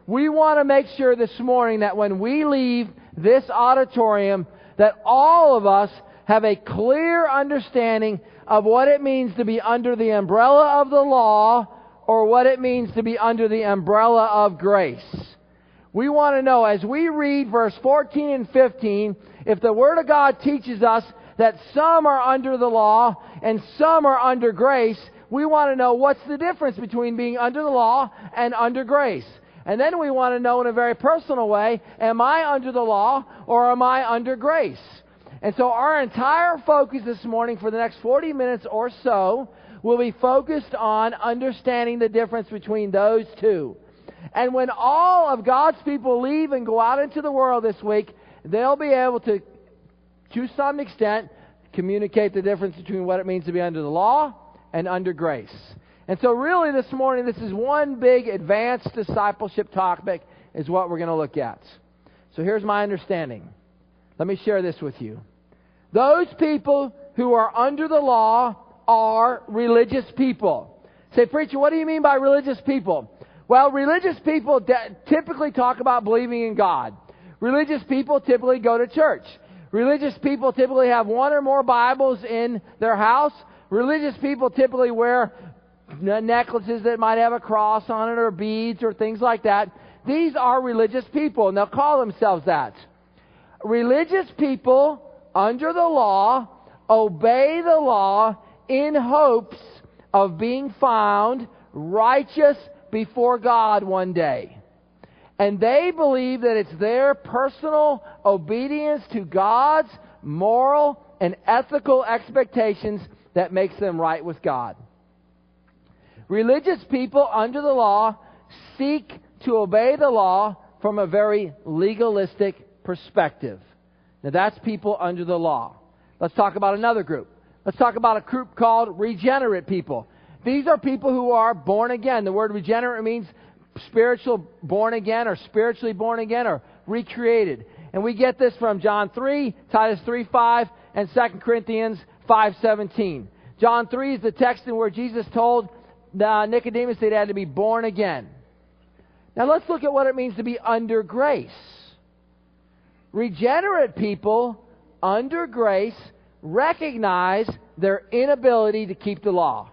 We want to make sure this morning that when we leave this auditorium, that all of us have a clear understanding of what it means to be under the umbrella of the law or what it means to be under the umbrella of grace. We want to know, as we read verse 14 and 15, if the Word of God teaches us that some are under the law and some are under grace, we want to know what's the difference between being under the law and under grace. And then we want to know in a very personal way, am I under the law or am I under grace? And so our entire focus this morning for the next 40 minutes or so will be focused on understanding the difference between those two. And when all of God's people leave and go out into the world this week, they'll be able to some extent, communicate the difference between what it means to be under the law and under grace. And so really this morning, this is one big advanced discipleship topic is what we're going to look at. So here's my understanding. Let me share this with you. Those people who are under the law are religious people. Say, preacher, what do you mean by religious people? Well, religious people typically talk about believing in God. Religious people typically go to church. Religious people typically have one or more Bibles in their house. Religious people typically wear necklaces that might have a cross on it or beads or things like that. These are religious people, and they'll call themselves that. Religious people under the law obey the law in hopes of being found righteous before God one day. And they believe that it's their personal obedience to God's moral and ethical expectations that makes them right with God. Religious people under the law seek to obey the law from a very legalistic perspective. Now that's people under the law. Let's talk about another group. Let's talk about a group called regenerate people. These are people who are born again. The word regenerate means spiritual born again or spiritually born again or recreated. And we get this from John 3, Titus 3:5, and 2 Corinthians 5:17. John 3 is the text in where Jesus told Nicodemus that he had to be born again. Now let's look at what it means to be under grace. Regenerate people under grace recognize their inability to keep the law.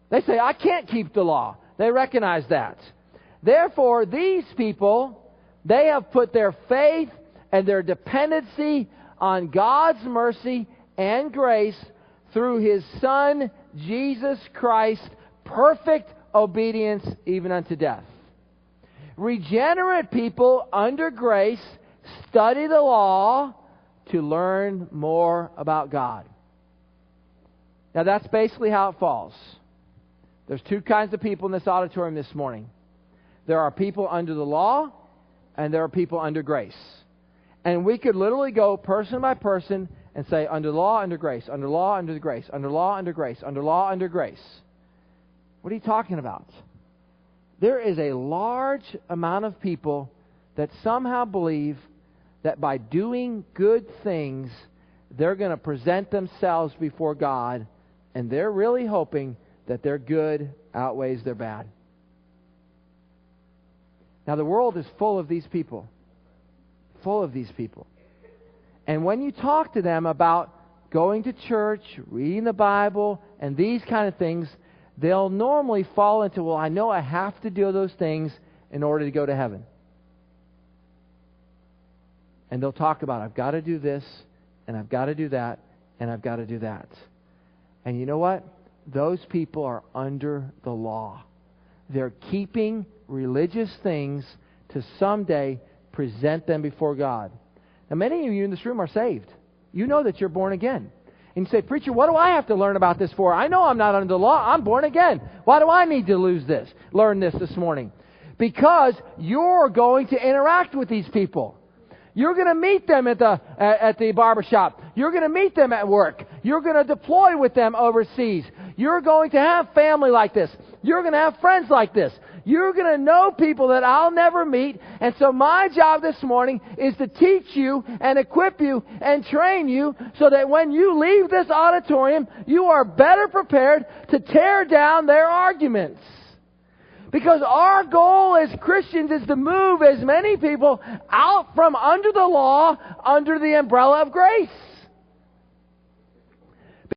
They say, I can't keep the law. They recognize that. Therefore, these people, they have put their faith and their dependency on God's mercy and grace through His Son, Jesus Christ, perfect obedience even unto death. Regenerate people under grace study the law to learn more about God. Now that's basically how it falls. There's two kinds of people in this auditorium this morning. There are people under the law, and there are people under grace. And we could literally go person by person and say, under law, under grace, under law, under grace, under law, under grace, under law, under grace. What are you talking about? There is a large amount of people that somehow believe that by doing good things, they're going to present themselves before God, and they're really hoping that their good outweighs their bad. Now, the world is full of these people. Full of these people. And when you talk to them about going to church, reading the Bible, and these kind of things, they'll normally fall into, well, I know I have to do those things in order to go to heaven. And they'll talk about, I've got to do this, and I've got to do that, and I've got to do that. And you know what? Those people are under the law. They're keeping religious things to someday present them before God. Now, many of you in this room are saved. You know that you're born again. And you say, preacher, what do I have to learn about this for? I know I'm not under the law. I'm born again. Why do I need to learn this morning? Because you're going to interact with these people. You're going to meet them at the barbershop. You're going to meet them at work. You're going to deploy with them overseas. You're going to have family like this. You're going to have friends like this. You're going to know people that I'll never meet. And so my job this morning is to teach you and equip you and train you so that when you leave this auditorium, you are better prepared to tear down their arguments. Because our goal as Christians is to move as many people out from under the law, under the umbrella of grace.